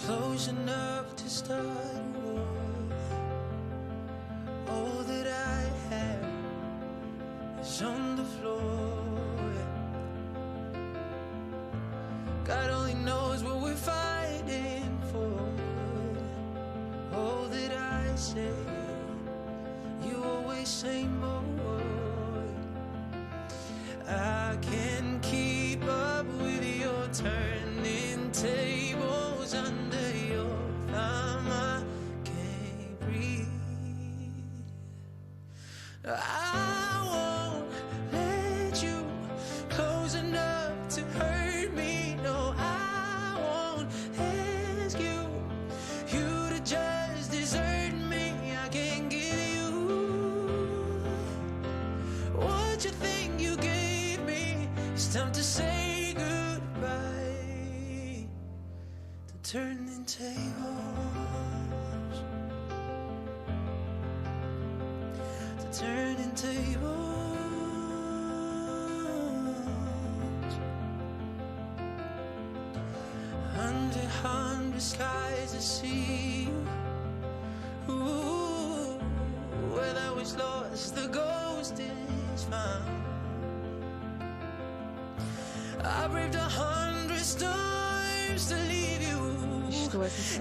close enough to start a war. All that I have is on the floor. God only knows what we're fighting for. All that I say, you always say more. I can keep up with your turning tables under your thumb. I can't breathe. I won't let you close enough to hurt me. No, I won't ask you to just desert me. I can't give you what you think you gave me. It's time to say goodbye to turning tables, to turning tables. Hundred skies to see you. Ooh, where that was lost, the ghost is found. I braved 100 storms to leave you.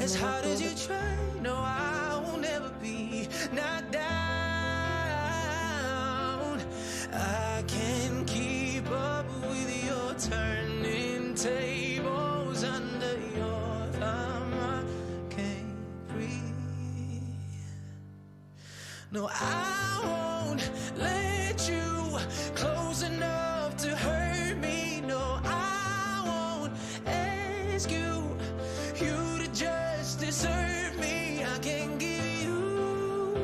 As hard as you try, no, I will never be knocked down. I can keep up with your turning tables under your thumb. I can't breathe. No, I won't let you close enough to hurt me. No, I won't ask you to just desert me. I can't give you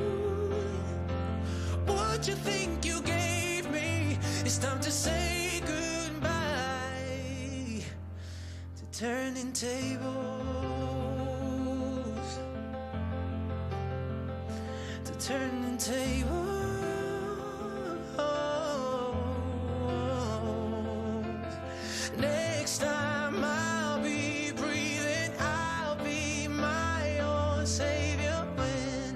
what you think you gave me. It's time to say goodbye to turning tables, to turning tables. Next time I'll be breathing, I'll be my own savior when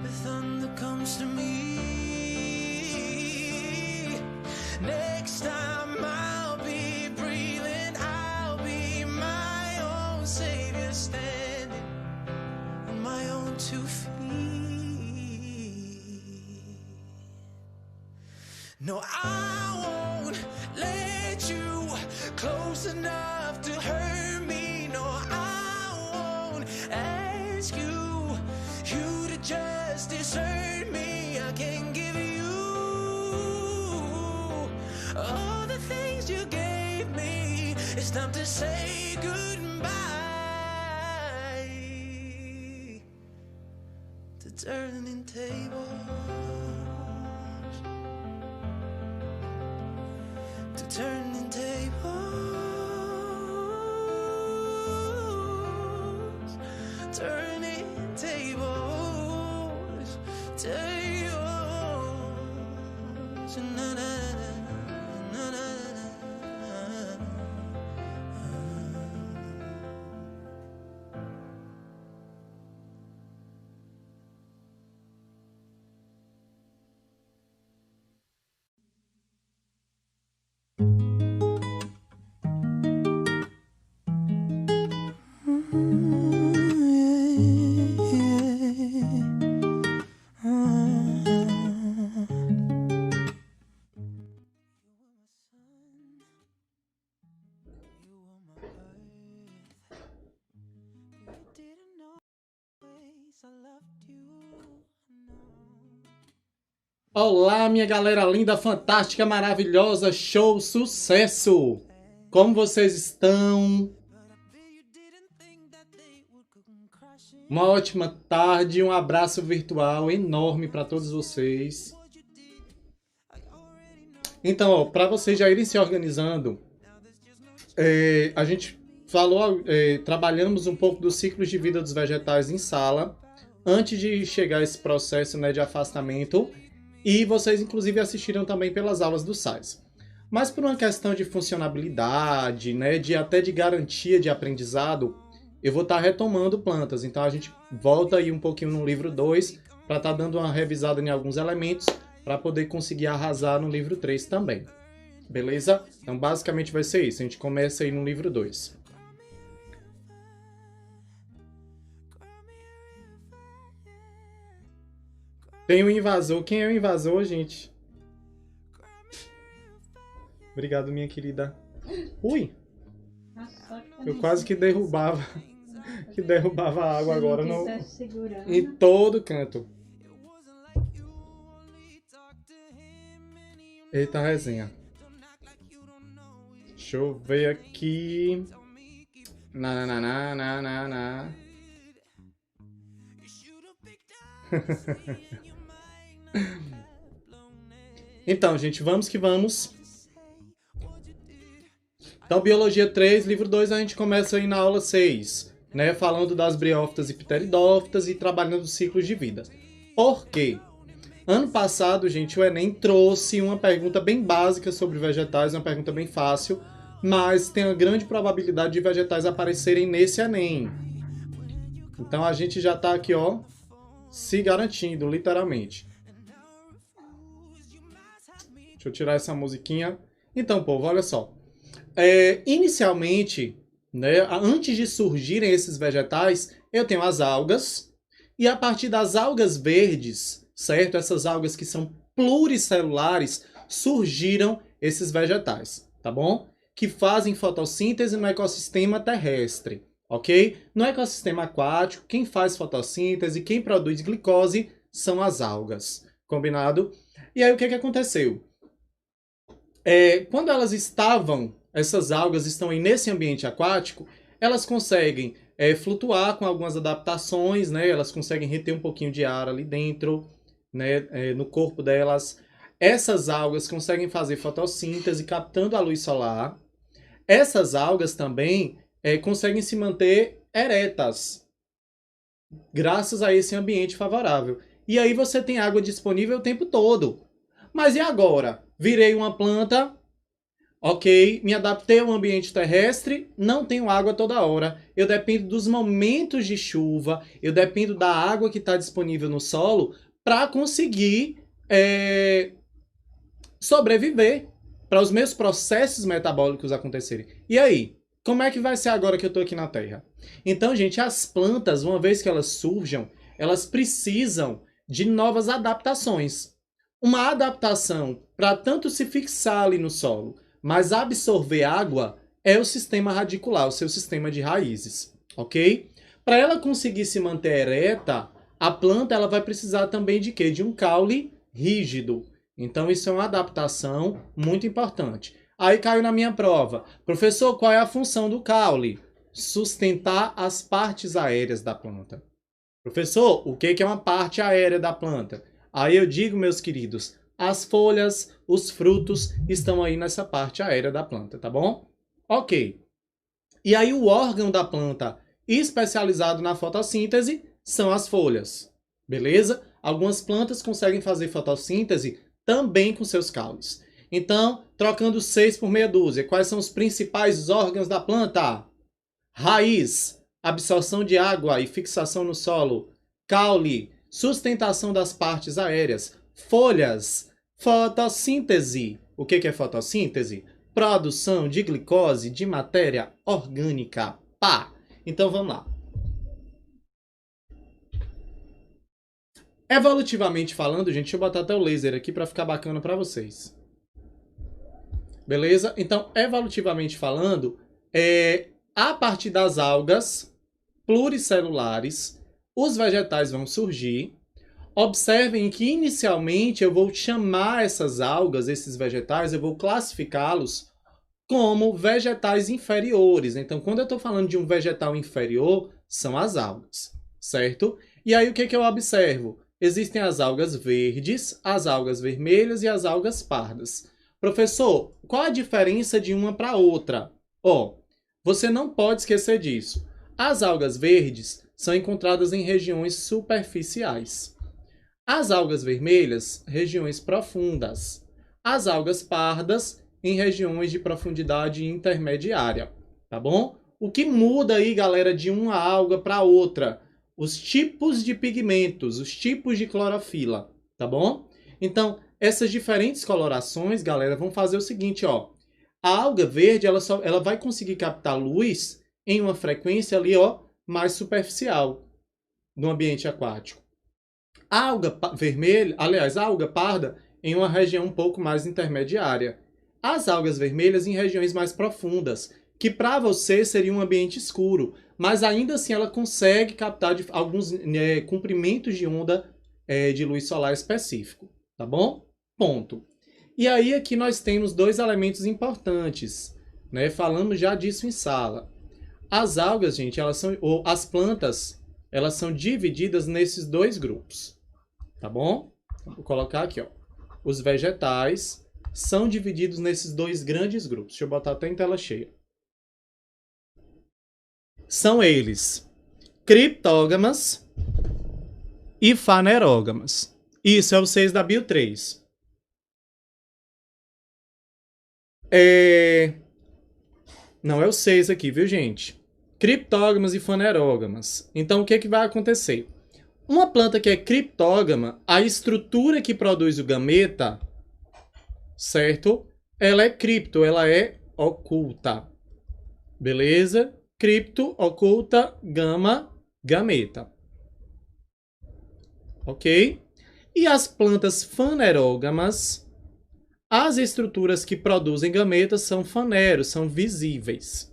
the thunder comes to me. Next time I'll be breathing, I'll be my own savior, standing on my own 2 feet. No, I won't let you close enough to hurt me. No, I won't ask you to just desert me. I can't give you all the things you gave me. It's time to say goodbye to turning tables, to turning tables, turning tables, tables. Na, na, na, na, na, na. Olá, minha galera linda, fantástica, maravilhosa, show, sucesso! Como vocês estão? Uma ótima tarde, um abraço virtual enorme para todos vocês. Então, para vocês já irem se organizando, a gente falou, trabalhamos um pouco dos ciclos de vida dos vegetais em sala, antes de chegar a esse processo, né, de afastamento. E vocês, inclusive, assistiram também pelas aulas do SAIS. Mas por uma questão de funcionabilidade, né, até de garantia de aprendizado, eu vou estar retomando plantas. Então a gente volta aí um pouquinho no livro 2 para estar dando uma revisada em alguns elementos para poder conseguir arrasar no livro 3 também. Beleza? Então basicamente vai ser isso. A gente começa aí no livro 2. Tem um invasor. Quem é o invasor, gente? Obrigado, minha querida. Ui! Eu quase que derrubava a água agora em todo canto. Eita resenha. Deixa eu ver aqui. Na. Então, gente, vamos que vamos. Então, Biologia 3, livro 2, a gente começa aí na aula 6, né? Falando das briófitas e pteridófitas e trabalhando os ciclos de vida. Por quê? Ano passado, gente, o Enem trouxe uma pergunta bem básica sobre vegetais, uma pergunta bem fácil, mas tem uma grande probabilidade de vegetais aparecerem nesse Enem. Então, a gente já tá aqui, ó, se garantindo, literalmente. Deixa eu tirar essa musiquinha. Então, povo, olha só. Inicialmente, né, antes de surgirem esses vegetais, eu tenho as algas, e a partir das algas verdes, certo? Essas algas que são pluricelulares, surgiram esses vegetais, tá bom? Que fazem fotossíntese no ecossistema terrestre, ok? No ecossistema aquático, quem faz fotossíntese, quem produz glicose, são as algas, combinado? E aí, o que aconteceu? Quando essas algas estão aí nesse ambiente aquático, elas conseguem flutuar com algumas adaptações, né? Elas conseguem reter um pouquinho de ar ali dentro, né? No corpo delas. Essas algas conseguem fazer fotossíntese captando a luz solar. Essas algas também conseguem se manter eretas, graças a esse ambiente favorável. E aí você tem água disponível o tempo todo. Mas e agora? Virei uma planta... Ok, me adaptei ao ambiente terrestre, não tenho água toda hora. Eu dependo dos momentos de chuva, eu dependo da água que está disponível no solo para conseguir sobreviver, para os meus processos metabólicos acontecerem. E aí, como é que vai ser agora que eu estou aqui na Terra? Então, gente, as plantas, uma vez que elas surjam, elas precisam de novas adaptações. Uma adaptação para tanto se fixar ali no solo, mas absorver água é o sistema radicular, o seu sistema de raízes, ok? Para ela conseguir se manter ereta, a planta ela vai precisar também de quê? De um caule rígido. Então isso é uma adaptação muito importante. Aí caiu na minha prova. Professor, qual é a função do caule? Sustentar as partes aéreas da planta. Professor, o que é uma parte aérea da planta? Aí eu digo, meus queridos, as folhas, os frutos estão aí nessa parte aérea da planta, tá bom? Ok. E aí o órgão da planta especializado na fotossíntese são as folhas, beleza? Algumas plantas conseguem fazer fotossíntese também com seus caules. Então, trocando 6 por meia dúzia, quais são os principais órgãos da planta? Raiz, absorção de água e fixação no solo. Caule, sustentação das partes aéreas. Folhas, fotossíntese. O que é fotossíntese? Produção de glicose de matéria orgânica. Pá! Então vamos lá. Evolutivamente falando, gente, deixa eu botar até o laser aqui para ficar bacana para vocês. Beleza? Então, evolutivamente falando, a partir das algas pluricelulares, os vegetais vão surgir. Observem que inicialmente eu vou chamar essas algas, esses vegetais, eu vou classificá-los como vegetais inferiores. Então, quando eu estou falando de um vegetal inferior, são as algas, certo? E aí, o que eu observo? Existem as algas verdes, as algas vermelhas e as algas pardas. Professor, qual a diferença de uma para outra? Você não pode esquecer disso. As algas verdes são encontradas em regiões superficiais. As algas vermelhas, regiões profundas. As algas pardas, em regiões de profundidade intermediária, tá bom? O que muda aí, galera, de uma alga para outra? Os tipos de pigmentos, os tipos de clorofila, tá bom? Então, essas diferentes colorações, galera, vão fazer o seguinte, ó. A alga verde, ela vai conseguir captar luz em uma frequência ali, ó, mais superficial no ambiente aquático. A alga vermelha, aliás, a alga parda, em uma região um pouco mais intermediária. As algas vermelhas em regiões mais profundas, que para você seria um ambiente escuro, mas ainda assim ela consegue captar alguns comprimentos de onda de luz solar específico, tá bom? Ponto. E aí aqui nós temos dois elementos importantes, né? Falamos já disso em sala. As algas, gente, ou as plantas, elas são divididas nesses dois grupos, tá bom? Vou colocar aqui, ó. Os vegetais são divididos nesses dois grandes grupos. Deixa eu botar até em tela cheia. São eles criptógamas e fanerógamas. Isso é o 6 da Bio 3. Não é o 6 aqui, viu, gente? Criptógamas e fanerógamas. Então, o que, que vai acontecer? Uma planta que é criptógama, a estrutura que produz o gameta, certo? Ela é cripto, ela é oculta. Beleza? Cripto, oculta, gama, gameta. Ok? E as plantas fanerógamas, as estruturas que produzem gametas são faneros, são visíveis.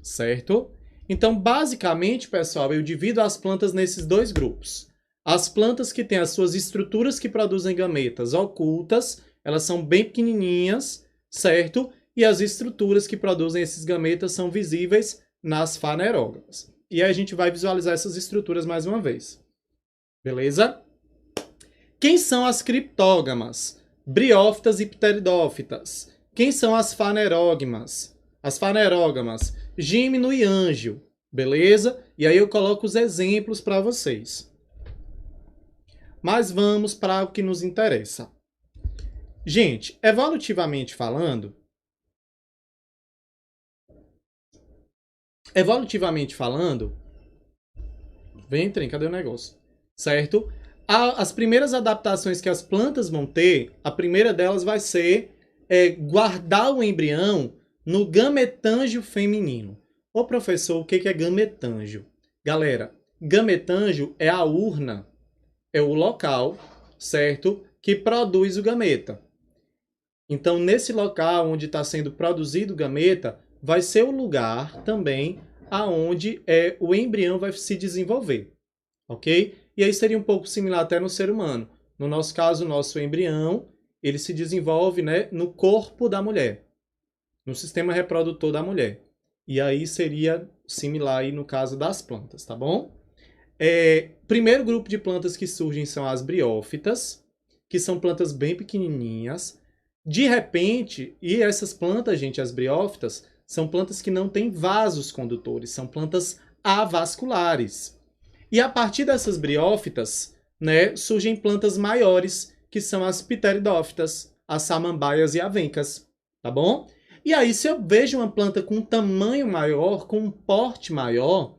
Certo? Então, basicamente, pessoal, eu divido as plantas nesses dois grupos. As plantas que têm as suas estruturas que produzem gametas ocultas, elas são bem pequenininhas, certo? E as estruturas que produzem esses gametas são visíveis nas fanerógamas. E aí a gente vai visualizar essas estruturas mais uma vez. Beleza? Quem são as criptógamas? Briófitas e pteridófitas. Quem são as fanerógamas? As fanerógamas, Gímeno e Ângio, beleza? E aí eu coloco os exemplos para vocês. Mas vamos para o que nos interessa. Gente, evolutivamente falando, vem, trem, cadê o negócio? Certo? As primeiras adaptações que as plantas vão ter, a primeira delas vai ser guardar o embrião no gametângio feminino. Ô professor, o que é gametângio? Galera, gametângio é a urna, é o local, certo? Que produz o gameta. Então, nesse local onde está sendo produzido o gameta, vai ser o lugar também aonde o embrião vai se desenvolver. Ok? E aí seria um pouco similar até no ser humano. No nosso caso, o nosso embrião, ele se desenvolve, né, no corpo da mulher, no sistema reprodutor da mulher. E aí seria similar aí no caso das plantas, tá bom? Primeiro grupo de plantas que surgem são as briófitas, que são plantas bem pequenininhas. De repente, e essas plantas, gente, as briófitas, são plantas que não têm vasos condutores, são plantas avasculares. E a partir dessas briófitas, né, surgem plantas maiores, que são as pteridófitas, as samambaias e avencas, tá bom? E aí, se eu vejo uma planta com um tamanho maior, com um porte maior,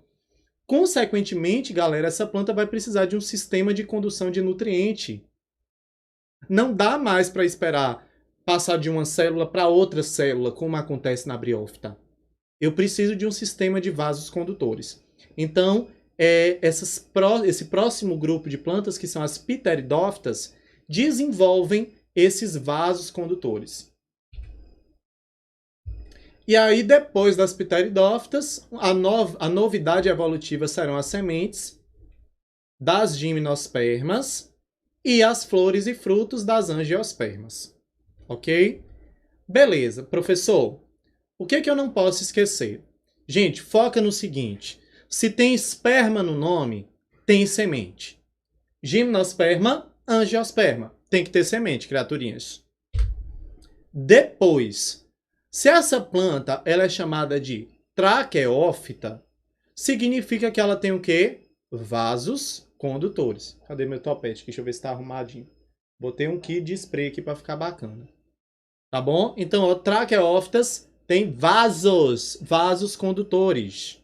consequentemente, galera, essa planta vai precisar de um sistema de condução de nutriente. Não dá mais para esperar passar de uma célula para outra célula, como acontece na briófita. Eu preciso de um sistema de vasos condutores. Então, esse próximo grupo de plantas, que são as pteridófitas, desenvolvem esses vasos condutores. E aí, depois das pteridófitas, a novidade evolutiva serão as sementes das gimnospermas e as flores e frutos das angiospermas. Ok? Beleza. Professor, o que eu não posso esquecer? Gente, foca no seguinte. Se tem esperma no nome, tem semente. Gimnosperma, angiosperma. Tem que ter semente, criaturinhas. Depois, se essa planta ela é chamada de traqueófita, significa que ela tem o quê? Vasos condutores. Cadê meu topete? Deixa eu ver se está arrumadinho. Botei um kit de spray aqui para ficar bacana. Tá bom? Então, ó, traqueófitas Tem vasos condutores.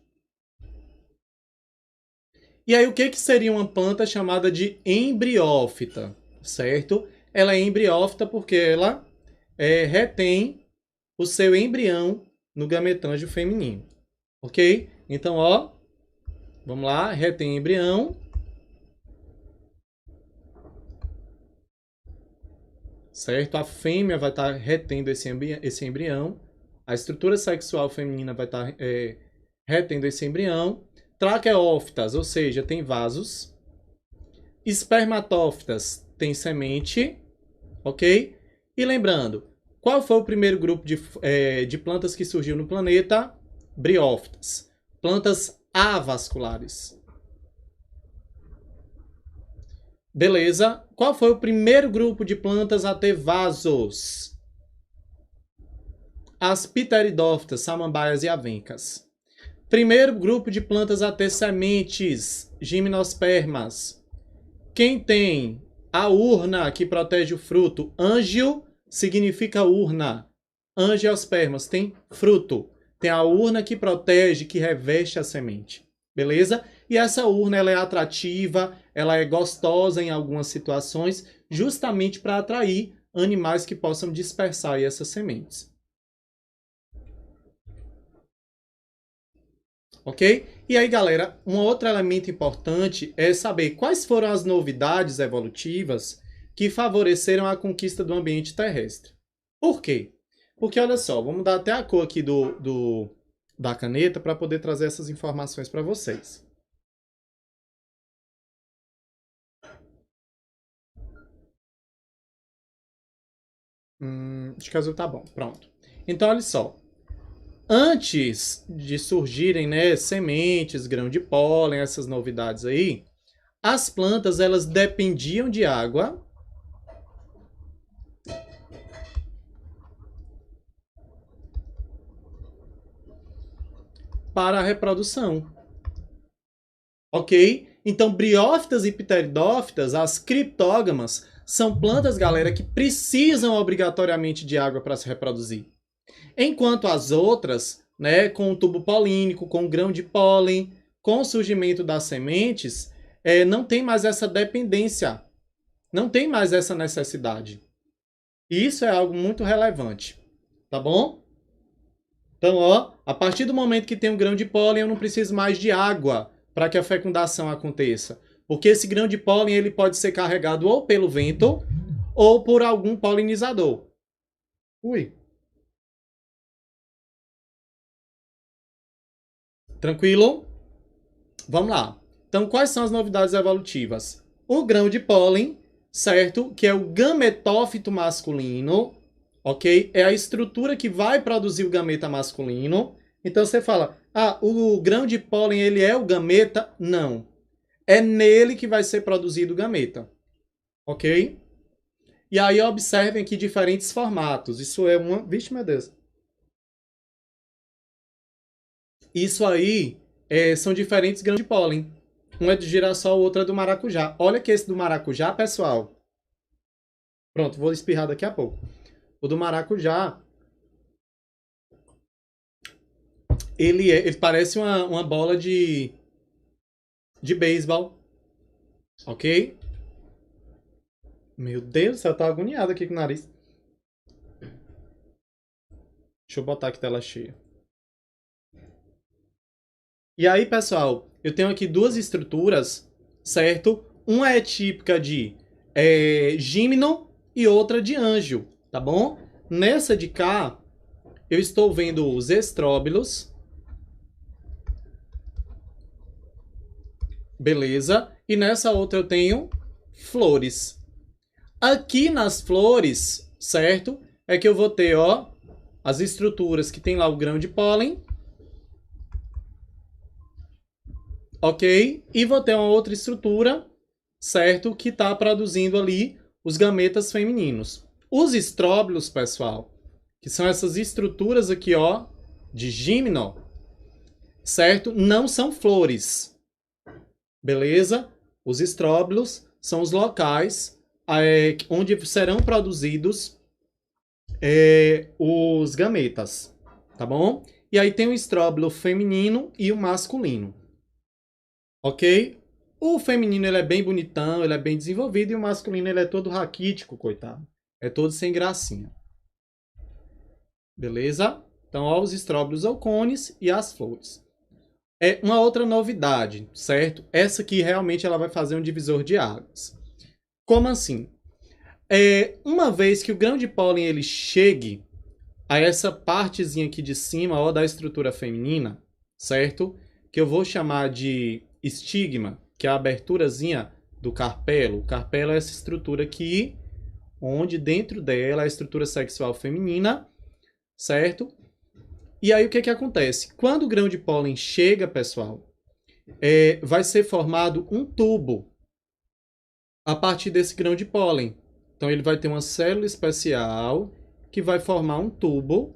E aí, o que seria uma planta chamada de embriófita, certo? Ela é embriófita porque ela retém o seu embrião no gametângio feminino, ok? Então, ó, vamos lá, retém embrião. Certo? A fêmea vai estar retendo esse embrião. A estrutura sexual feminina vai estar retendo esse embrião. Traqueófitas, ou seja, tem vasos. Espermatófitas, tem semente. Ok? E lembrando, qual foi o primeiro grupo de plantas que surgiu no planeta? Briófitas. Plantas avasculares. Beleza. Qual foi o primeiro grupo de plantas a ter vasos? As pteridófitas, samambaias e avencas. Primeiro grupo de plantas a ter sementes, gimnospermas. Quem tem a urna que protege o fruto? Ângio significa urna. Angiospermas tem fruto. Tem a urna que protege, que reveste a semente. Beleza? E essa urna ela é atrativa, ela é gostosa em algumas situações, justamente para atrair animais que possam dispersar aí essas sementes. Ok? E aí, galera, um outro elemento importante é saber quais foram as novidades evolutivas que favoreceram a conquista do ambiente terrestre. Por quê? Porque, olha só, vamos dar até a cor aqui da caneta para poder trazer essas informações para vocês. Acho que azul tá bom. Pronto. Então, olha só. Antes de surgirem, né, sementes, grão de pólen, essas novidades aí, as plantas elas dependiam de água para a reprodução. Ok? Então, briófitas e pteridófitas, as criptógamas, são plantas, galera, que precisam obrigatoriamente de água para se reproduzir. Enquanto as outras, né, com o tubo polínico, com o grão de pólen, com o surgimento das sementes, não tem mais essa dependência. Não tem mais essa necessidade. E isso é algo muito relevante. Tá bom? Então, ó, a partir do momento que tem um grão de pólen, eu não preciso mais de água para que a fecundação aconteça. Porque esse grão de pólen ele pode ser carregado ou pelo vento ou por algum polinizador. Ui. Tranquilo? Vamos lá. Então, quais são as novidades evolutivas? O grão de pólen, certo? Que é o gametófito masculino, ok? É a estrutura que vai produzir o gameta masculino. Então, você fala, o grão de pólen, ele é o gameta? Não. É nele que vai ser produzido o gameta, ok? E aí, observem aqui diferentes formatos. Isso é uma... Vixe, meu Deus. Isso aí são diferentes grãos de pólen. Um é de girassol, o outro é do maracujá. Olha que esse do maracujá, pessoal. Pronto, vou espirrar daqui a pouco. O do maracujá, ele parece uma bola de beisebol. Ok? Meu Deus do céu, eu tô agoniado aqui com o nariz. Deixa eu botar aqui tela cheia. E aí, pessoal, eu tenho aqui duas estruturas, certo? Uma é típica de gímeno e outra de ângio, tá bom? Nessa de cá, eu estou vendo os estróbilos. Beleza? E nessa outra eu tenho flores. Aqui nas flores, certo? É que eu vou ter, ó, as estruturas que tem lá o grão de pólen. Ok? E vou ter uma outra estrutura, certo? Que está produzindo ali os gametas femininos. Os estróbilos, pessoal, que são essas estruturas aqui, ó, de gímeno, certo? Não são flores. Beleza? Os estróbilos são os locais onde serão produzidos os gametas. tá bom? E aí tem o estróbilo feminino e o masculino, ok? O feminino ele é bem bonitão, ele é bem desenvolvido, e o masculino ele é todo raquítico, coitado. É todo sem gracinha. Beleza? Então, ó, os estróbilos ou cones e as flores. É uma outra novidade, certo? Essa aqui realmente ela vai fazer um divisor de águas. Como assim? Uma vez que o grão de pólen ele chegue a essa partezinha aqui de cima, ó, da estrutura feminina, certo? Que eu vou chamar de estigma, que é a aberturazinha do carpelo. O carpelo é essa estrutura aqui, onde dentro dela é a estrutura sexual feminina, certo? E aí o que acontece? Quando o grão de pólen chega, pessoal, vai ser formado um tubo a partir desse grão de pólen. Então ele vai ter uma célula especial que vai formar um tubo,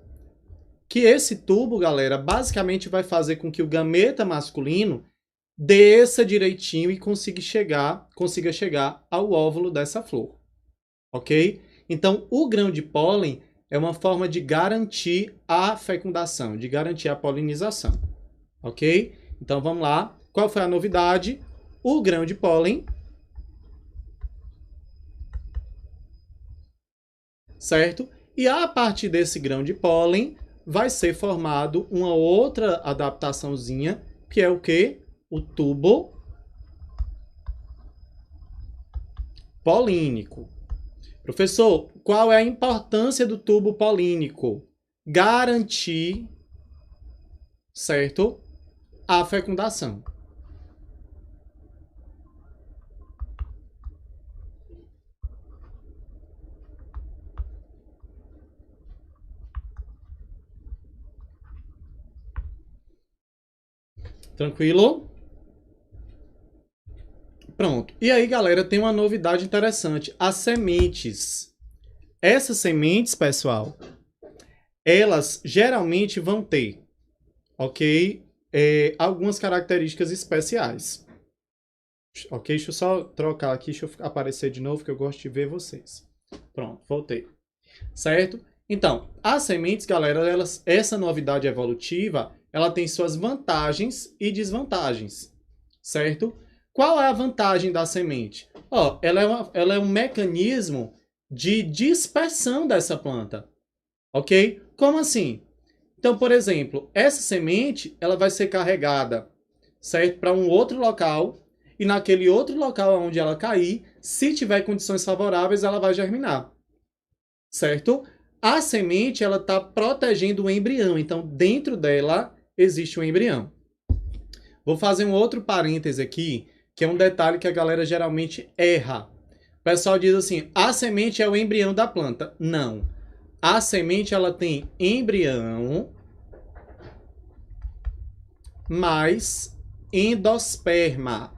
que esse tubo, galera, basicamente vai fazer com que o gameta masculino desça direitinho e consiga chegar ao óvulo dessa flor. Ok? Então, o grão de pólen é uma forma de garantir a fecundação, de garantir a polinização. Ok? Então, vamos lá. Qual foi a novidade? O grão de pólen, certo? E a partir desse grão de pólen vai ser formado uma outra adaptaçãozinha, que é o quê? O tubo polínico. Professor, qual é a importância do tubo polínico? Garantir, certo? A fecundação. Tranquilo? Pronto. E aí, galera, tem uma novidade interessante. As sementes. Essas sementes, pessoal, elas geralmente vão ter, ok? Algumas características especiais. Ok? Deixa eu só trocar aqui, deixa eu aparecer de novo, que eu gosto de ver vocês. Pronto, voltei. Certo? Então, as sementes, galera, essa novidade evolutiva, ela tem suas vantagens e desvantagens. Certo? Qual é a vantagem da semente? Ó, ela é um mecanismo de dispersão dessa planta. Ok? Como assim? Então, por exemplo, essa semente ela vai ser carregada, certo, para um outro local, e naquele outro local onde ela cair, se tiver condições favoráveis, ela vai germinar, certo? A semente ela está protegendo o embrião, então dentro dela existe um embrião. Vou fazer um outro parêntese aqui, que é um detalhe que a galera geralmente erra. O pessoal diz assim: a semente é o embrião da planta. Não. A semente ela tem embrião mais endosperma.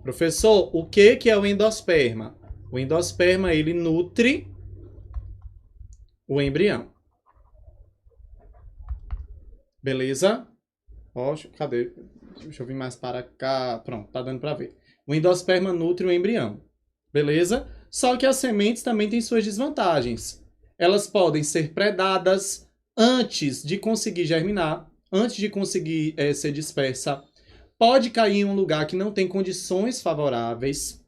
Professor, o que é o endosperma? O endosperma ele nutre o embrião. Beleza? Ó, cadê? Deixa eu vir mais para cá. Pronto, tá dando para ver. O endosperma nutre o embrião. Beleza? Só que as sementes também têm suas desvantagens. Elas podem ser predadas antes de conseguir germinar, antes de conseguir ser dispersa. Pode cair em um lugar que não tem condições favoráveis.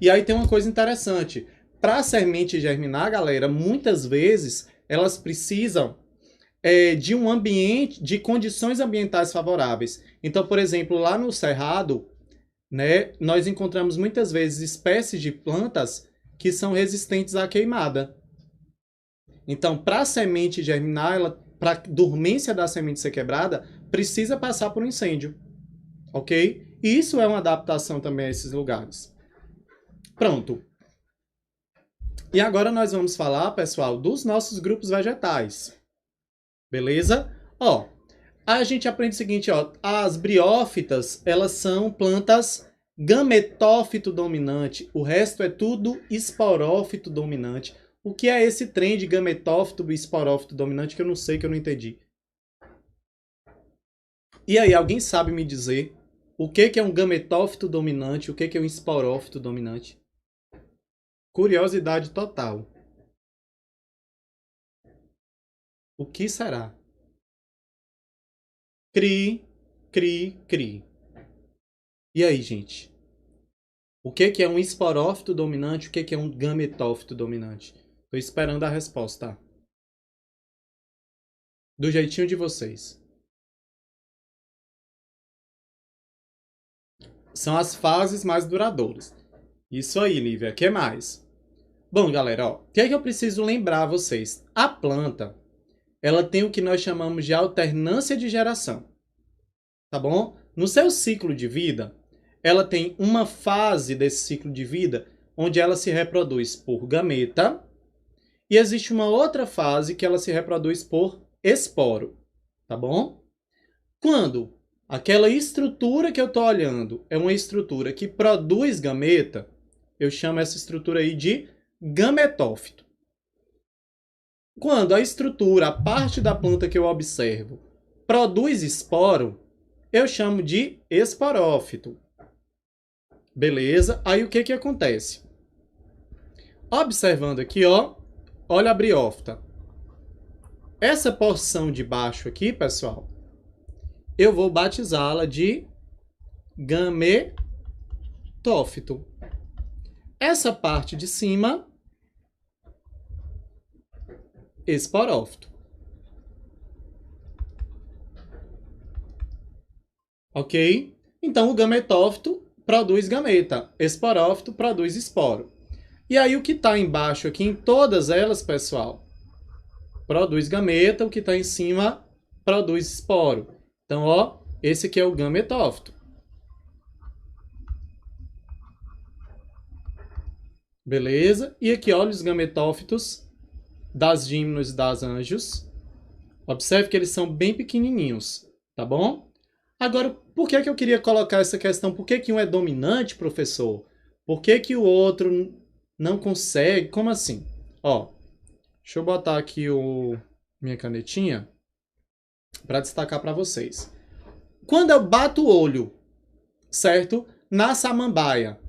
E aí tem uma coisa interessante. Para a semente germinar, galera, muitas vezes elas precisam de um ambiente, de condições ambientais favoráveis. Então, por exemplo, lá no Cerrado, né, nós encontramos muitas vezes espécies de plantas que são resistentes à queimada. Então, para a semente germinar, para a dormência da semente ser quebrada, precisa passar por um incêndio. Ok? Isso é uma adaptação também a esses lugares. Pronto. E agora nós vamos falar, pessoal, dos nossos grupos vegetais. Beleza? Ó, a gente aprende o seguinte, ó, as briófitas, elas são plantas gametófito dominante, o resto é tudo esporófito dominante. O que é esse trem de gametófito e esporófito dominante que eu não sei, que eu não entendi? E aí, alguém sabe me dizer o que é um gametófito dominante, o que é um esporófito dominante? Curiosidade total. O que será? Cri, cri, cri. E aí, gente? O que é um esporófito dominante? O que é um gametófito dominante? Tô esperando a resposta. Do jeitinho de vocês. São as fases mais duradouras. Isso aí, Lívia. O que mais? Bom, galera, ó, o que é que eu preciso lembrar a vocês? A planta, ela tem o que nós chamamos de alternância de geração. Tá bom? No seu ciclo de vida, ela tem uma fase desse ciclo de vida onde ela se reproduz por gameta e existe uma outra fase que ela se reproduz por esporo. Tá bom? Quando aquela estrutura que eu estou olhando é uma estrutura que produz gameta, eu chamo essa estrutura aí de gametófito. Quando a estrutura, a parte da planta que eu observo, produz esporo, eu chamo de esporófito. Beleza? Aí o que acontece? Observando aqui, ó, olha a briófita. Essa porção de baixo aqui, pessoal, eu vou batizá-la de gametófito. Essa parte de cima, esporófito. Ok? Então, o gametófito produz gameta. Esporófito produz esporo. E aí, o que está embaixo aqui, em todas elas, pessoal, produz gameta. O que está em cima produz esporo. Então, ó, esse aqui é o gametófito. Beleza? E aqui, olha os gametófitos das gímenos e das anjos. Observe que eles são bem pequenininhos, tá bom? Agora, por que eu queria colocar essa questão? Por que um é dominante, professor? Por que o outro não consegue? Como assim? Ó, deixa eu botar aqui minha canetinha para destacar para vocês. Quando eu bato o olho, certo? Na samambaia,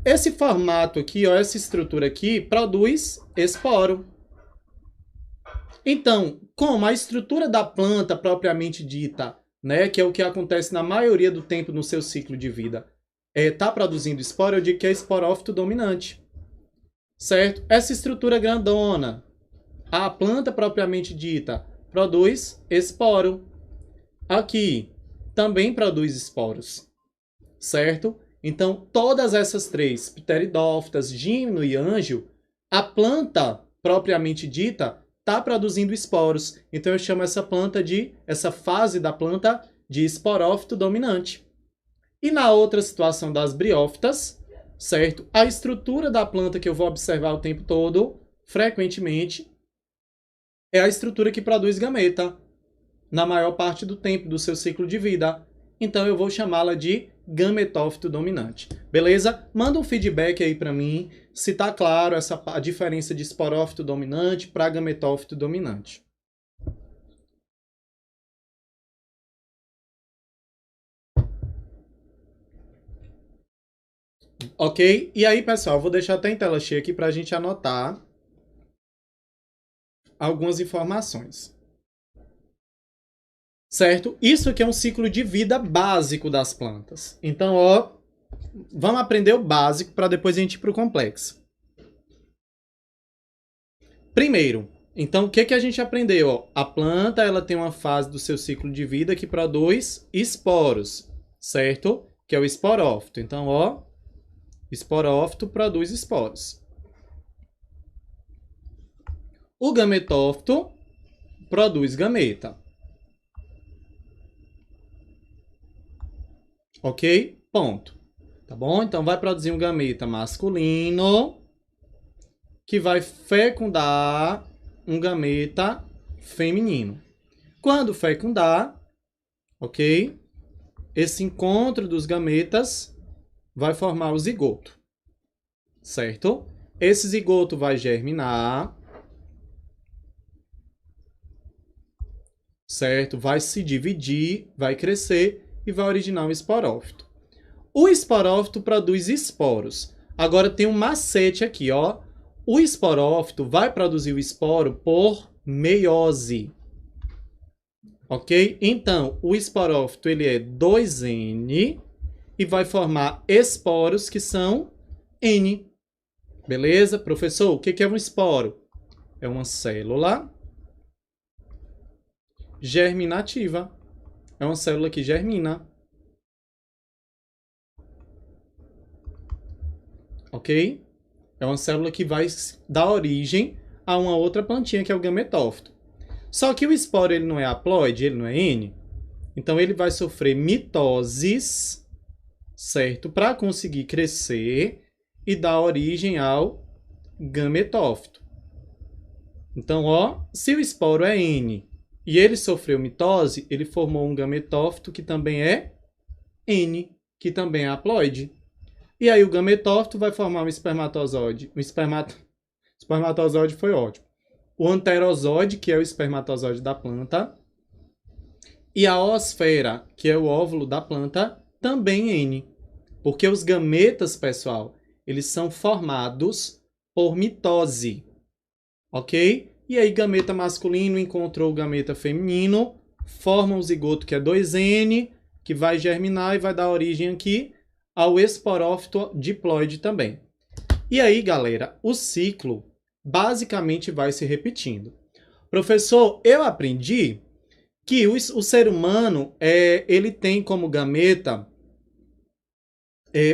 esse formato aqui, ó, essa estrutura aqui, produz esporo. Então, como a estrutura da planta propriamente dita, né, que é o que acontece na maioria do tempo no seu ciclo de vida, está produzindo esporo, eu digo que é esporófito dominante. Certo? Essa estrutura grandona, a planta propriamente dita, produz esporo. Aqui, também produz esporos. Certo? Então, todas essas três, pteridófitas, gímeno e anjo, a planta propriamente dita está produzindo esporos. Então, eu chamo essa fase da planta de esporófito dominante. E na outra situação das briófitas, certo? A estrutura da planta que eu vou observar o tempo todo, frequentemente, é a estrutura que produz gameta, na maior parte do tempo do seu ciclo de vida. Então, eu vou chamá-la de gametófito dominante. Beleza? Manda um feedback aí para mim, se tá claro a diferença de esporófito dominante para gametófito dominante. Ok? E aí, pessoal, vou deixar até em tela cheia aqui para a gente anotar algumas informações. Certo? Isso aqui é um ciclo de vida básico das plantas. Então, ó, vamos aprender o básico para depois a gente ir para o complexo. Primeiro, então o que a gente aprendeu? Ó, a planta ela tem uma fase do seu ciclo de vida que produz esporos, certo? Que é o esporófito. Então, ó, esporófito produz esporos. O gametófito produz gameta. Ok? Ponto. Tá bom? Então, vai produzir um gameta masculino que vai fecundar um gameta feminino. Quando fecundar, ok? Esse encontro dos gametas vai formar o zigoto. Certo? Esse zigoto vai germinar. Certo? Vai se dividir, vai crescer e vai originar um esporófito. O esporófito produz esporos. Agora tem um macete aqui, ó. O esporófito vai produzir o esporo por meiose. Ok? Então, o esporófito ele é 2N e vai formar esporos que são N. Beleza? Professor, o que é um esporo? É uma célula germinativa. É uma célula que germina. Ok? É uma célula que vai dar origem a uma outra plantinha, que é o gametófito. Só que o esporo ele não é haploide, ele não é N. Então ele vai sofrer mitoses, certo? Para conseguir crescer e dar origem ao gametófito. Então, ó, se o esporo é N e ele sofreu mitose, ele formou um gametófito que também é N, que também é haploide. E aí o gametófito vai formar um espermatozoide. Espermatozoide foi ótimo. O anterozoide, que é o espermatozoide da planta. E a oosfera, que é o óvulo da planta, também N. Porque os gametas, pessoal, eles são formados por mitose. Ok? E aí gameta masculino encontrou o gameta feminino, forma um zigoto que é 2N, que vai germinar e vai dar origem aqui ao esporófito diploide também. E aí, galera, o ciclo basicamente vai se repetindo. Professor, eu aprendi que o ser humano ele tem como gameta...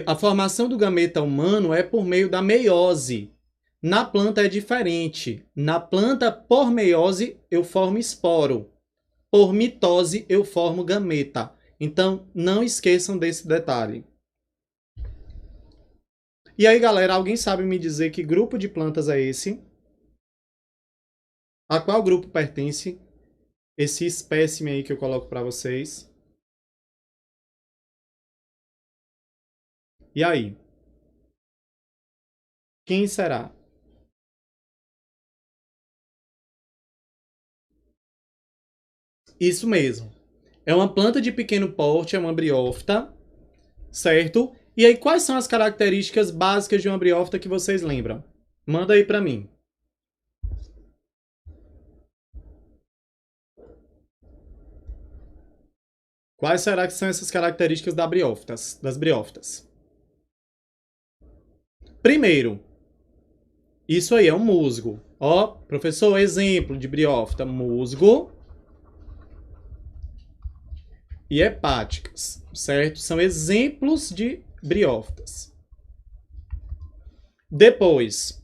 a formação do gameta humano é por meio da meiose. Na planta é diferente. Na planta, por meiose, eu formo esporo. Por mitose, eu formo gameta. Então, não esqueçam desse detalhe. E aí, galera, alguém sabe me dizer que grupo de plantas é esse? A qual grupo pertence esse espécime aí que eu coloco para vocês? E aí? Quem será? Isso mesmo. É uma planta de pequeno porte, é uma briófita, certo? E aí, quais são as características básicas de uma briófita que vocês lembram? Manda aí para mim. Quais será que são essas características das briófitas? Primeiro, isso aí é um musgo. Ó, professor, exemplo de briófita, musgo e hepáticas, certo? São exemplos de briófitas. Depois,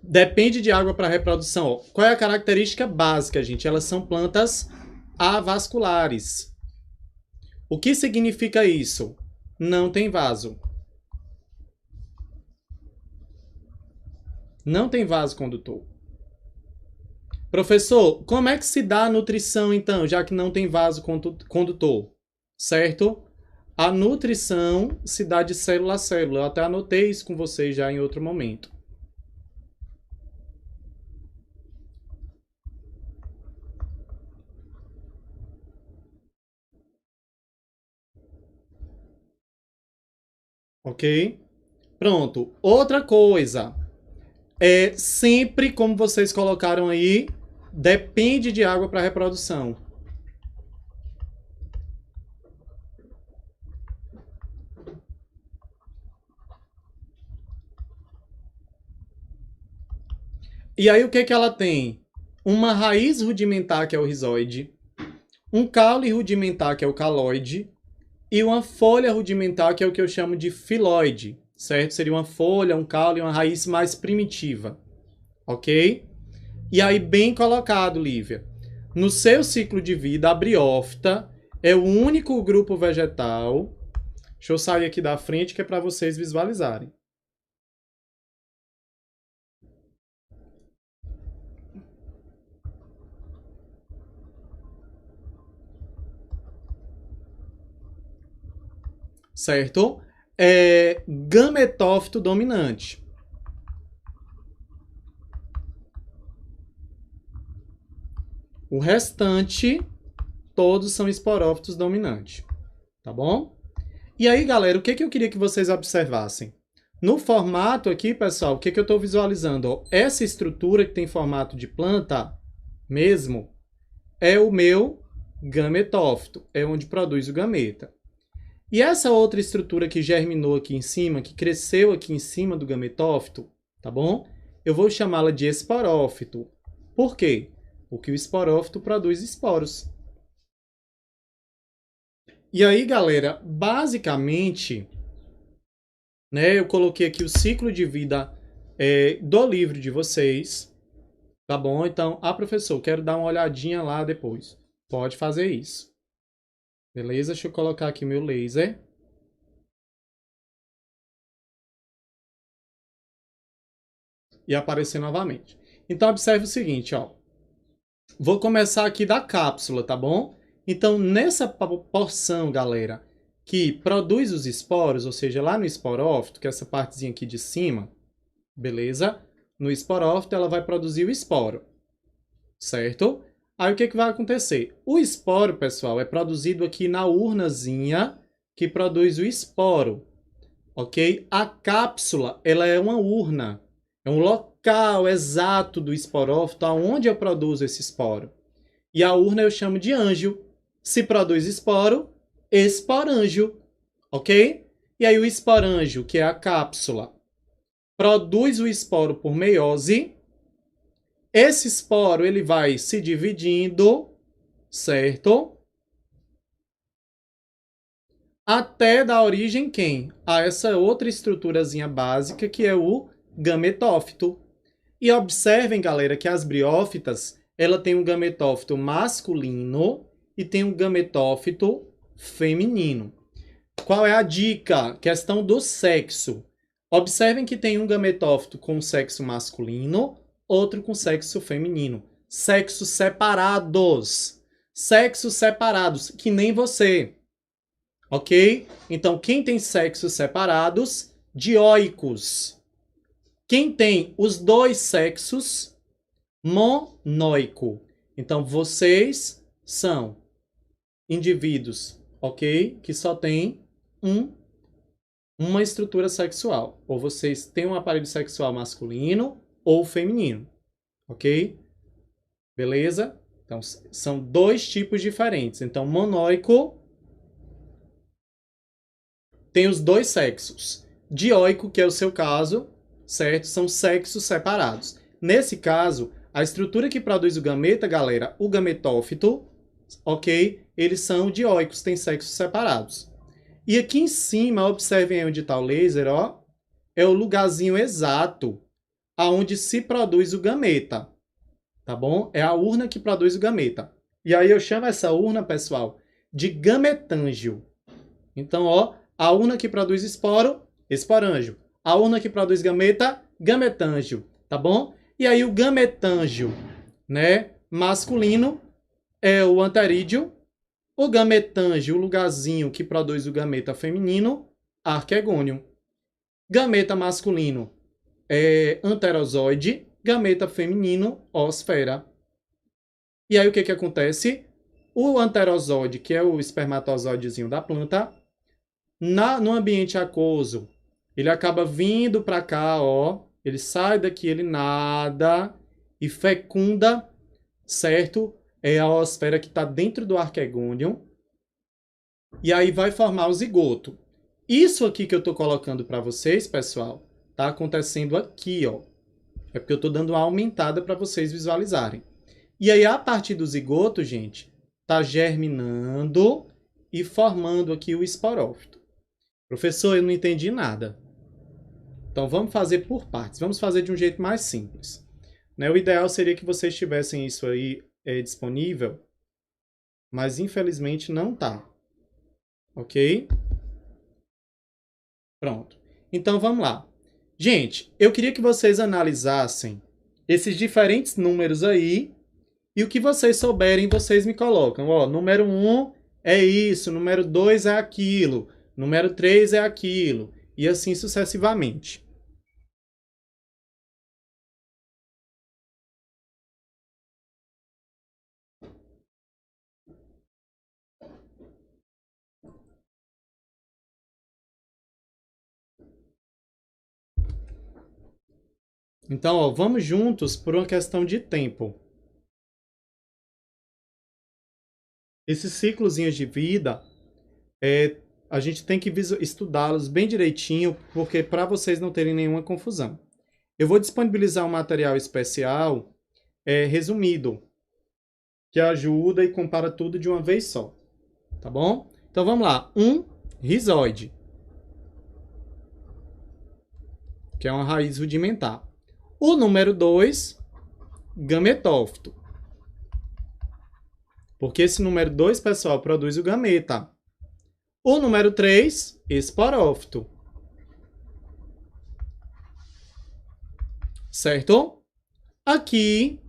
depende de água para reprodução. Ó, qual é a característica básica, gente? Elas são plantas avasculares. O que significa isso? Não tem vaso. Não tem vaso condutor. Professor, como é que se dá a nutrição, então, já que não tem vaso condutor? Certo? A nutrição se dá de célula a célula. Eu até anotei isso com vocês já em outro momento. Ok? Pronto. Outra coisa. Sempre, como vocês colocaram aí, depende de água para reprodução. E aí o que ela tem? Uma raiz rudimentar, que é o rizoide, um caule rudimentar, que é o caloide, e uma folha rudimentar, que é o que eu chamo de filoide, certo? Seria uma folha, um caule, uma raiz mais primitiva, ok? E aí, bem colocado, Lívia. No seu ciclo de vida, a briófita é o único grupo vegetal. Deixa eu sair aqui da frente, que é para vocês visualizarem. Certo? É gametófito dominante. O restante, todos são esporófitos dominantes. Tá bom? E aí, galera, o que eu queria que vocês observassem? No formato aqui, pessoal, o que eu estou visualizando? Ó, essa estrutura que tem formato de planta mesmo é o meu gametófito, é onde produz o gameta. E essa outra estrutura que germinou aqui em cima, que cresceu aqui em cima do gametófito, tá bom? Eu vou chamá-la de esporófito. Por quê? Porque o esporófito produz esporos. E aí, galera, basicamente, né, eu coloquei aqui o ciclo de vida do livro de vocês, tá bom? Então, professor, quero dar uma olhadinha lá depois. Pode fazer isso. Beleza? Deixa eu colocar aqui meu laser. E aparecer novamente. Então, observe o seguinte, ó. Vou começar aqui da cápsula, tá bom? Então, nessa porção, galera, que produz os esporos, ou seja, lá no esporófito, que é essa partezinha aqui de cima, beleza? No esporófito, ela vai produzir o esporo, certo? Aí, o que vai acontecer? O esporo, pessoal, é produzido aqui na urnazinha que produz o esporo, ok? A cápsula, ela é uma urna, é um local exato do esporófito onde eu produzo esse esporo. E a urna eu chamo de ângio. Se produz esporo, esporângio, ok? E aí o esporângio, que é a cápsula, produz o esporo por meiose. Esse esporo ele vai se dividindo, certo? Até dar origem quem? A essa outra estruturazinha básica que é o gametófito. E observem, galera, que as briófitas, ela tem um gametófito masculino e tem um gametófito feminino. Qual é a dica? Questão do sexo. Observem que tem um gametófito com sexo masculino, outro com sexo feminino. Sexos separados. Sexos separados, que nem você. Ok? Então, quem tem sexos separados? Dioicos. Quem tem os dois sexos? Monóico. Então, vocês são indivíduos, ok? Que só tem uma estrutura sexual. Ou vocês têm um aparelho sexual masculino ou feminino, ok? Beleza? Então, são dois tipos diferentes. Então, monóico tem os dois sexos. Dioico, que é o seu caso, certo? São sexos separados. Nesse caso, a estrutura que produz o gameta, galera, o gametófito, ok? Eles são dioicos, têm sexos separados. E aqui em cima, observem aí onde está o laser, ó. É o lugarzinho exato aonde se produz o gameta, tá bom? É a urna que produz o gameta. E aí eu chamo essa urna, pessoal, de gametângio. Então, ó, a urna que produz esporo, esporângio. A urna que produz gameta, gametângio, tá bom? E aí o gametângio, né, masculino é o anterídeo. O gametângio, o lugarzinho que produz o gameta feminino, arquegônio. Gameta masculino é anterozoide, gameta feminino, osfera. E aí o que acontece? O anterozoide, que é o espermatozoidezinho da planta, no ambiente aquoso, ele acaba vindo para cá, ó, ele sai daqui, ele nada e fecunda, certo? É a osfera que está dentro do arquegônio. E aí vai formar o zigoto. Isso aqui que eu estou colocando para vocês, pessoal, está acontecendo aqui, ó. É porque eu estou dando uma aumentada para vocês visualizarem. E aí, a partir do zigoto, gente, está germinando e formando aqui o esporófito. Professor, eu não entendi nada. Então, vamos fazer por partes. Vamos fazer de um jeito mais simples. Né? O ideal seria que vocês tivessem isso aí disponível, mas infelizmente não está. Ok? Pronto. Então, vamos lá. Gente, eu queria que vocês analisassem esses diferentes números aí e o que vocês souberem, vocês me colocam. Ó, número 1 é isso, número 2 é aquilo, número 3 é aquilo, e assim sucessivamente. Então, ó, vamos juntos por uma questão de tempo. Esses ciclozinhos de vida, a gente tem que estudá-los bem direitinho, porque para vocês não terem nenhuma confusão. Eu vou disponibilizar um material especial resumido, que ajuda e compara tudo de uma vez só. Tá bom? Então vamos lá. Rizoide, que é uma raiz rudimentar. O número 2, gametófito. Porque esse número 2, pessoal, produz o gameta. O número 3, esporófito. Certo? Aqui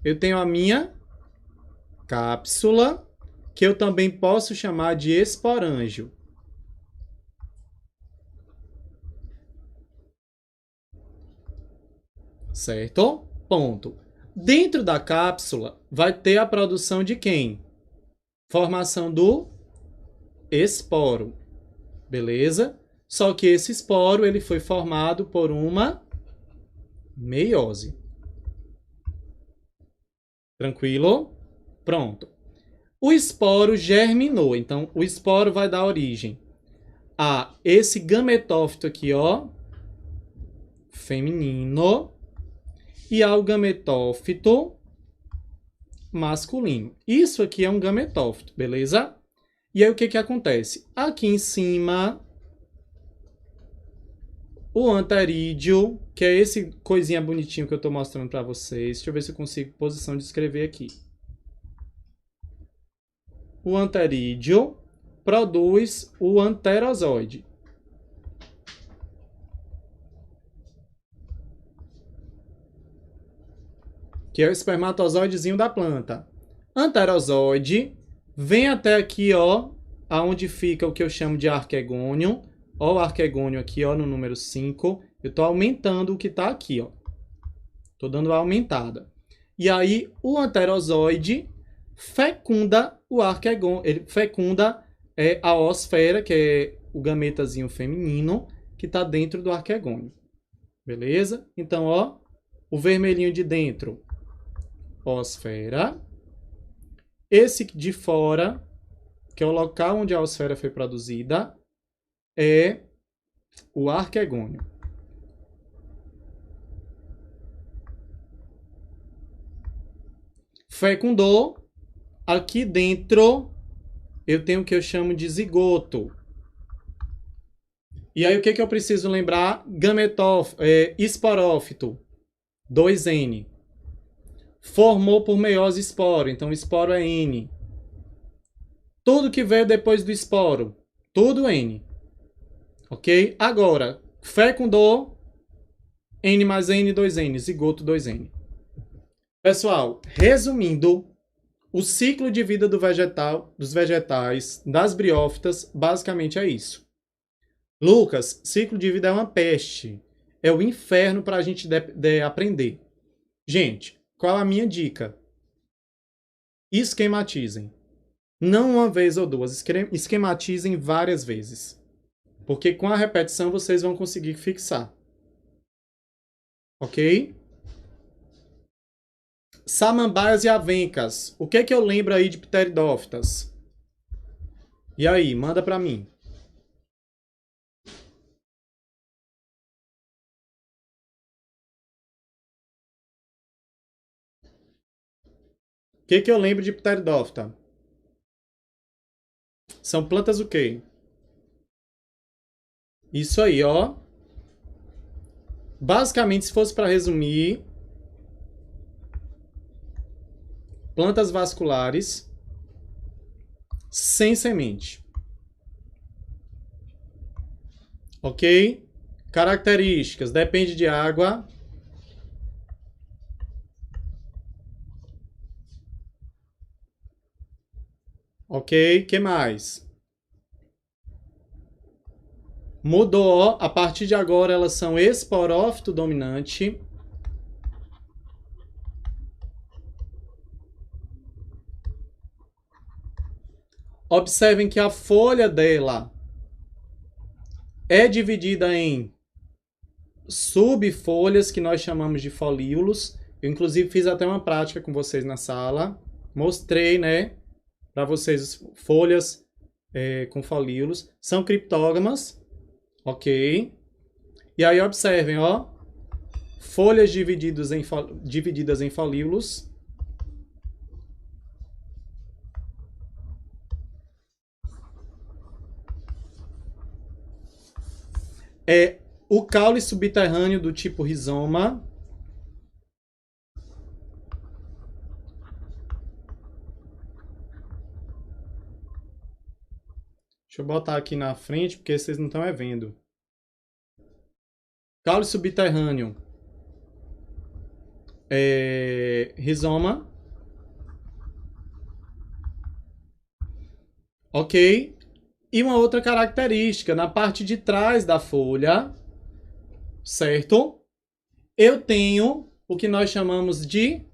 eu tenho a minha cápsula, que eu também posso chamar de esporângio. Certo? Ponto. Dentro da cápsula vai ter a produção de quem? Formação do esporo. Beleza? Só que esse esporo ele foi formado por uma meiose. Tranquilo? Pronto. O esporo germinou. Então, o esporo vai dar origem a esse gametófito aqui, ó, feminino, e ao gametófito masculino. Isso aqui é um gametófito, beleza? E aí o que acontece? Aqui em cima, o anterídeo, que é esse coisinha bonitinho que eu estou mostrando para vocês. Deixa eu ver se eu consigo posição de escrever aqui. O anterídeo produz o anterozoide. Que é o espermatozoidezinho da planta. Anterozoide vem até aqui, ó, aonde fica o que eu chamo de arquegônio. Ó o arquegônio aqui, ó, no número 5. Eu tô aumentando o que tá aqui, ó. Tô dando uma aumentada. E aí, o anterozoide fecunda o arquegônio. Ele fecunda a oosfera, que é o gametazinho feminino, que tá dentro do arquegônio. Beleza? Então, ó, o vermelhinho de dentro, oosfera. Esse de fora, que é o local onde a oosfera foi produzida, é o arquegônio. Fecundou. Aqui dentro eu tenho o que eu chamo de zigoto. E aí o que eu preciso lembrar? Esporófito, 2N. Formou por meiose esporo, então o esporo é N. Tudo que veio depois do esporo, tudo N. Ok? Agora, fecundou, N mais N, 2N, zigoto 2N. Pessoal, resumindo, o ciclo de vida do vegetal, dos vegetais, das briófitas, basicamente é isso. Lucas, ciclo de vida é uma peste. É o inferno para a gente aprender. Gente, qual a minha dica? Esquematizem. Não uma vez ou duas, esquematizem várias vezes. Porque com a repetição vocês vão conseguir fixar. Ok? Samambaias e avencas. O que eu lembro aí de pteridófitas? E aí, manda para mim. O que eu lembro de pteridófita? São plantas o quê? Isso aí, ó. Basicamente, se fosse para resumir, plantas vasculares sem semente. Ok? Características. Depende de água. Ok? Que mais? Mudou. A partir de agora, elas são esporófito dominante. Observem que a folha dela é dividida em subfolhas que nós chamamos de folíolos. Eu, inclusive, fiz até uma prática com vocês na sala. Mostrei, né, para vocês folhas com folíolos. São criptógamas, ok? E aí, observem, ó. Folhas divididas em folíolos. O caule subterrâneo do tipo rizoma. Deixa eu botar aqui na frente, porque vocês não estão vendo. Caule subterrâneo. Rizoma. Ok? E uma outra característica, na parte de trás da folha, certo? Eu tenho o que nós chamamos de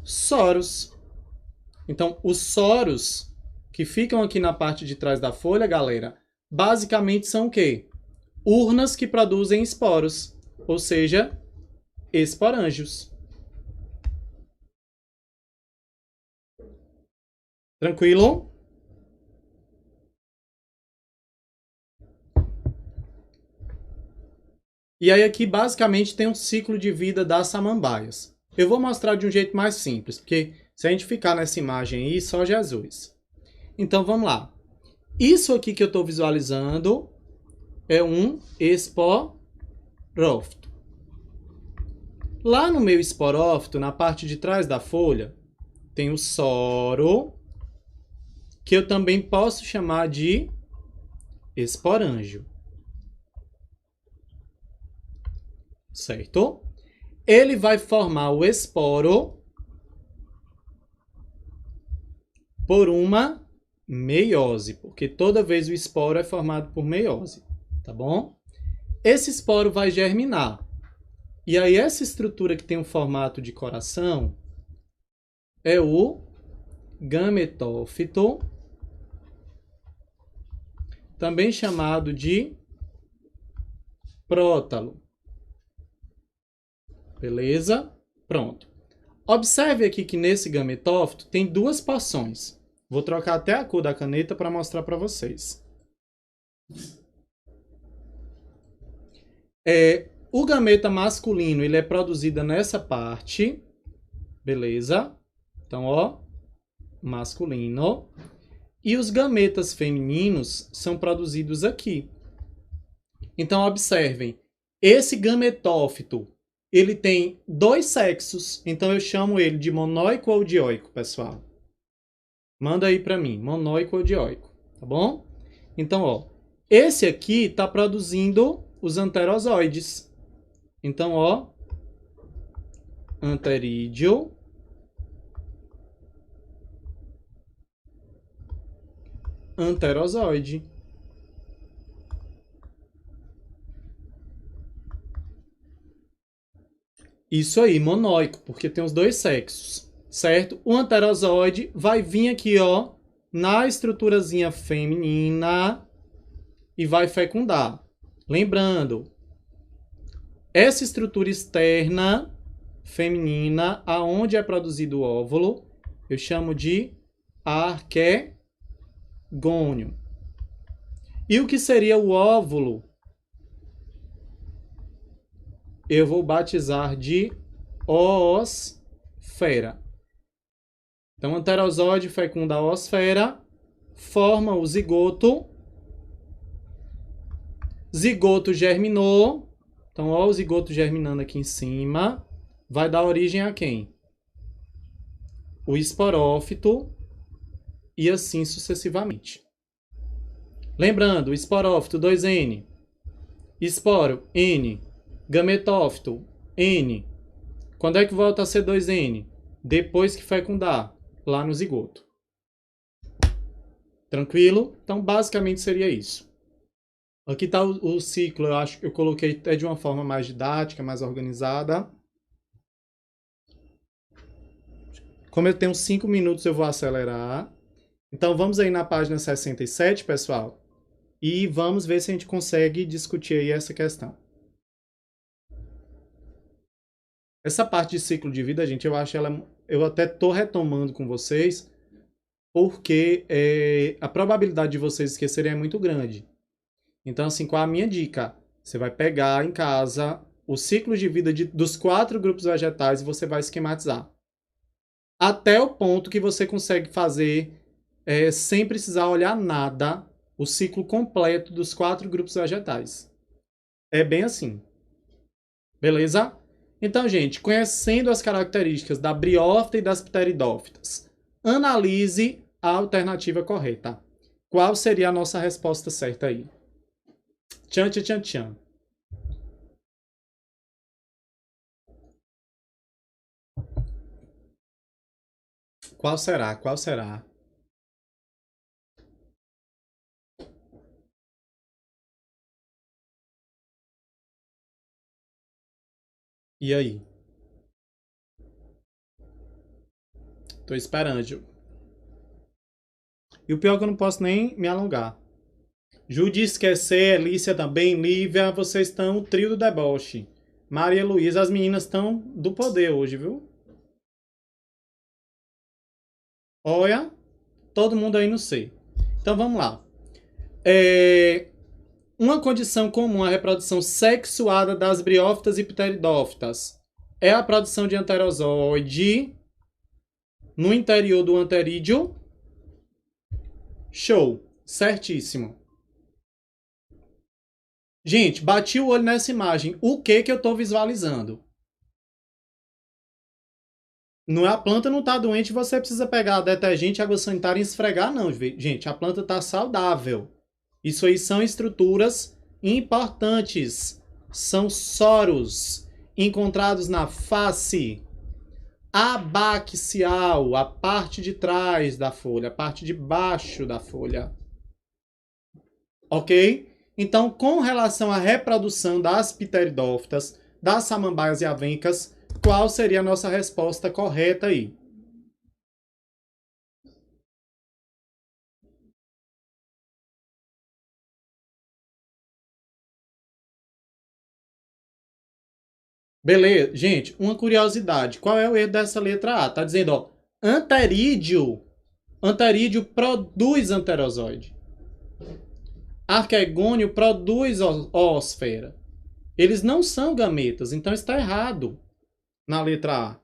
soros. Então, os soros que ficam aqui na parte de trás da folha, galera, basicamente são o quê? Urnas que produzem esporos, ou seja, esporângios. Tranquilo? E aí aqui basicamente tem um ciclo de vida das samambaias. Eu vou mostrar de um jeito mais simples, porque se a gente ficar nessa imagem aí, só Jesus. Então vamos lá. Isso aqui que eu estou visualizando é um esporófito. Lá no meu esporófito, na parte de trás da folha, tem o soro, que eu também posso chamar de esporângio. Certo? Ele vai formar o esporo por uma meiose, porque toda vez o esporo é formado por meiose, tá bom? Esse esporo vai germinar. E aí essa estrutura que tem um formato de coração é o gametófito, também chamado de prótalo. Beleza? Pronto. Observe aqui que nesse gametófito tem duas porções. Vou trocar até a cor da caneta para mostrar para vocês. O gameta masculino ele é produzido nessa parte. Beleza? Então, ó, masculino. E os gametas femininos são produzidos aqui. Então, observem. Esse gametófito ele tem dois sexos, então eu chamo ele de monóico ou dioico, pessoal. Manda aí para mim, monóico ou dioico, tá bom? Então, ó, esse aqui está produzindo os anterozoides. Então, ó, anterídeo, anterozoide. Isso aí, monóico, porque tem os dois sexos, certo? O anterozoide vai vir aqui, ó, na estruturazinha feminina e vai fecundar. Lembrando, essa estrutura externa feminina, aonde é produzido o óvulo, eu chamo de arquegônio. E o que seria o óvulo? Eu vou batizar de oosfera. Então, o anterozoide fecunda a oosfera, forma o zigoto. Zigoto germinou. Então, ó, o zigoto germinando aqui em cima. Vai dar origem a quem? O esporófito. E assim sucessivamente. Lembrando, esporófito, 2N. Esporo, N. Gametófito, N. Quando é que volta a ser 2N? Depois que fecundar, lá no zigoto. Tranquilo? Então, basicamente seria isso. Aqui está o ciclo, eu acho que eu coloquei até de uma forma mais didática, mais organizada. Como eu tenho 5 minutos, eu vou acelerar. Então, vamos aí na página 67, pessoal. E vamos ver se a gente consegue discutir aí essa questão. Essa parte de ciclo de vida, gente, eu acho ela. Eu até tô retomando com vocês, porque a probabilidade de vocês esquecerem é muito grande. Então, assim, qual a minha dica? Você vai pegar em casa o ciclo de vida dos 4 grupos vegetais e você vai esquematizar. Até o ponto que você consegue fazer, sem precisar olhar nada, o ciclo completo dos 4 grupos vegetais. É bem assim. Beleza? Então, gente, conhecendo as características da briófita e das pteridófitas, analise a alternativa correta. Qual seria a nossa resposta certa aí? Tchan, tchan, tchan, tchan. Qual será? Qual será? E aí? Tô esperando. E o pior é que eu não posso nem me alongar. Ju de esquecer, Elícia também, Lívia, vocês estão o trio do deboche. Maria Luísa, as meninas estão do poder hoje, viu? Olha, todo mundo aí no C. Então vamos lá. Uma condição comum à reprodução sexuada das briófitas e pteridófitas é a produção de anterozoide no interior do anterídeo. Show, certíssimo. Gente, bati o olho nessa imagem. O que eu estou visualizando? Não, a planta não está doente, você precisa pegar detergente, água sanitária e esfregar, não, gente. A planta está saudável. Isso aí são estruturas importantes. São soros encontrados na face abaxial, a parte de trás da folha, a parte de baixo da folha. Ok? Então, com relação à reprodução das pteridófitas, das samambaias e avencas, qual seria a nossa resposta correta aí? Beleza, gente, uma curiosidade. Qual é o erro dessa letra A? Tá dizendo, ó, anterídeo. Anterídeo produz anterozoide. Arquegônio produz oosfera. Eles não são gametas, então está errado na letra A.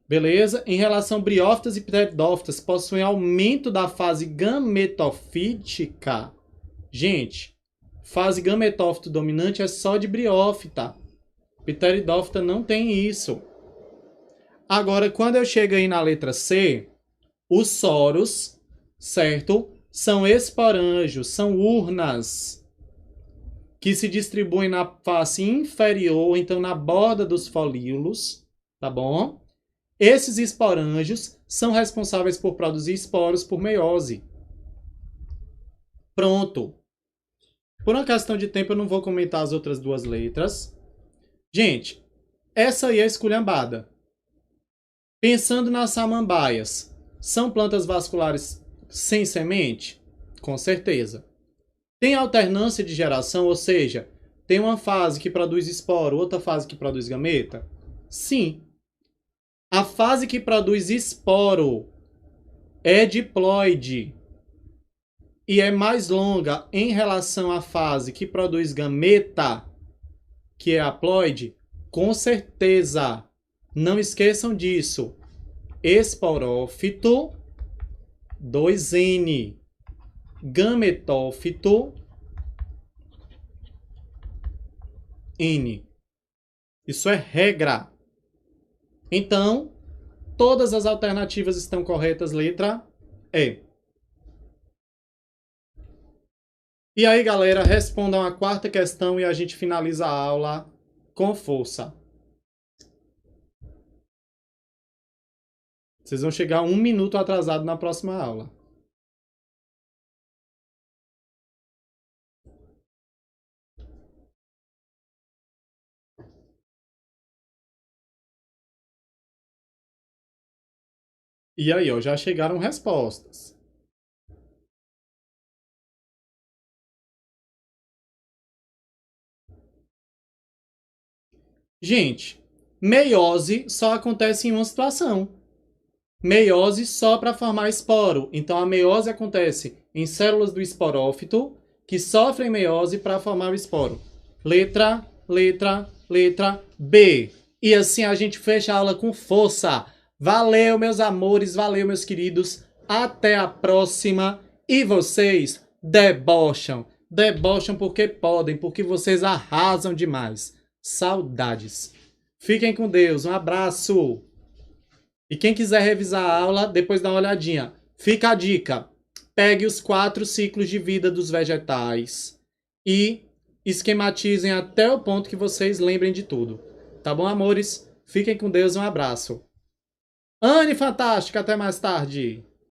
Beleza? Em relação a briófitas e pteridófitas, possuem aumento da fase gametofítica. Gente, fase gametófito dominante é só de briófita. Pteridófita não tem isso. Agora, quando eu chego aí na letra C, os soros, certo? São esporângios, são urnas que se distribuem na face inferior, então na borda dos folíolos, tá bom? Esses esporângios são responsáveis por produzir esporos por meiose. Pronto. Por uma questão de tempo, eu não vou comentar as outras duas letras. Gente, essa aí é esculhambada. Pensando nas samambaias, são plantas vasculares sem semente? Com certeza. Tem alternância de geração, ou seja, tem uma fase que produz esporo, outra fase que produz gameta? Sim. A fase que produz esporo é diploide e é mais longa em relação à fase que produz gameta, que é haploide? Com certeza. Não esqueçam disso. Esporófito, 2N. Gametófito, N. Isso é regra. Então, todas as alternativas estão corretas, letra E. E aí, galera, respondam a quarta questão e a gente finaliza a aula com força. Vocês vão chegar 1 minuto atrasado na próxima aula. E aí, ó, já chegaram respostas. Gente, Meiose só acontece em uma situação. Meiose só para formar esporo. Então a meiose acontece em células do esporófito que sofrem meiose para formar o esporo. Letra B. E assim a gente fecha a aula com força. Valeu, meus amores, valeu, meus queridos. Até a próxima. E vocês debocham. Debocham porque podem, porque vocês arrasam demais. Saudades. Fiquem com Deus. Um abraço. E quem quiser revisar a aula, depois dá uma olhadinha. Fica a dica. Pegue os 4 ciclos de vida dos vegetais e esquematizem até o ponto que vocês lembrem de tudo. Tá bom, amores? Fiquem com Deus. Um abraço. Anne Fantástica, até mais tarde.